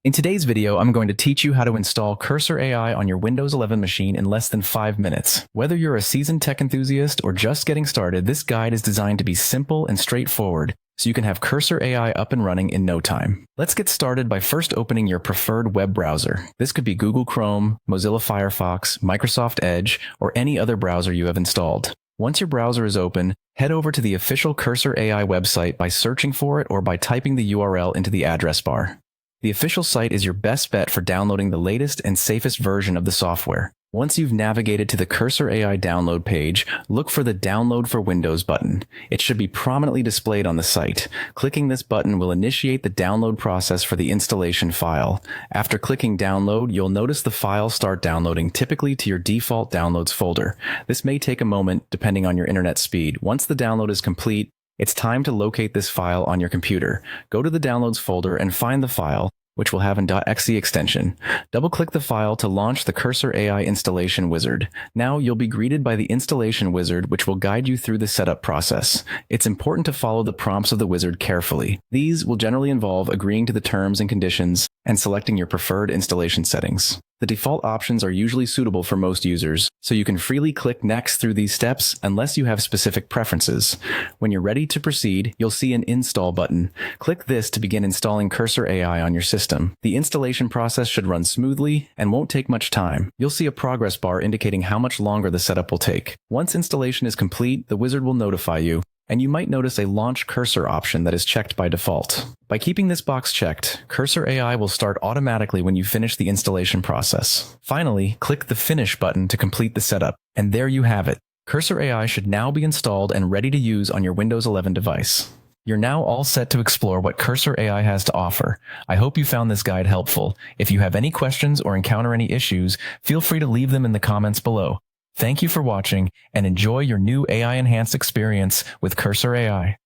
In today's video, I'm going to teach you how to install Cursor AI on your Windows 11 machine in less than 5 minutes. Whether you're a seasoned tech enthusiast or just getting started, this guide is designed to be simple and straightforward, so you can have Cursor AI up and running in no time. Let's get started by first opening your preferred web browser. This could be Google Chrome, Mozilla Firefox, Microsoft Edge, or any other browser you have installed. Once your browser is open, head over to the official Cursor AI website by searching for it or by typing the URL into the address bar. The official site is your best bet for downloading the latest and safest version of the software. Once you've navigated to the Cursor AI download page, look for the Download for Windows button. It should be prominently displayed on the site. Clicking this button will initiate the download process for the installation file. After clicking Download, you'll notice the file start downloading, typically to your default Downloads folder. This may take a moment depending on your internet speed. Once the download is complete, it's time to locate this file on your computer. Go to the Downloads folder and find the file, which will have an .exe extension. Double-click the file to launch the Cursor AI installation wizard. Now you'll be greeted by the installation wizard, which will guide you through the setup process. It's important to follow the prompts of the wizard carefully. These will generally involve agreeing to the terms and conditions and selecting your preferred installation settings. The default options are usually suitable for most users, so you can freely click Next through these steps unless you have specific preferences. When you're ready to proceed, you'll see an Install button. Click this to begin installing Cursor AI on your system. The installation process should run smoothly and won't take much time. You'll see a progress bar indicating how much longer the setup will take. Once installation is complete, the wizard will notify you, and you might notice a Launch Cursor option that is checked by default. By keeping this box checked, Cursor AI will start automatically when you finish the installation process. Finally, click the Finish button to complete the setup, and there you have it. Cursor AI should now be installed and ready to use on your Windows 11 device. You're now all set to explore what Cursor AI has to offer. I hope you found this guide helpful. If you have any questions or encounter any issues, feel free to leave them in the comments below. Thank you for watching, and enjoy your new AI-enhanced experience with Cursor AI.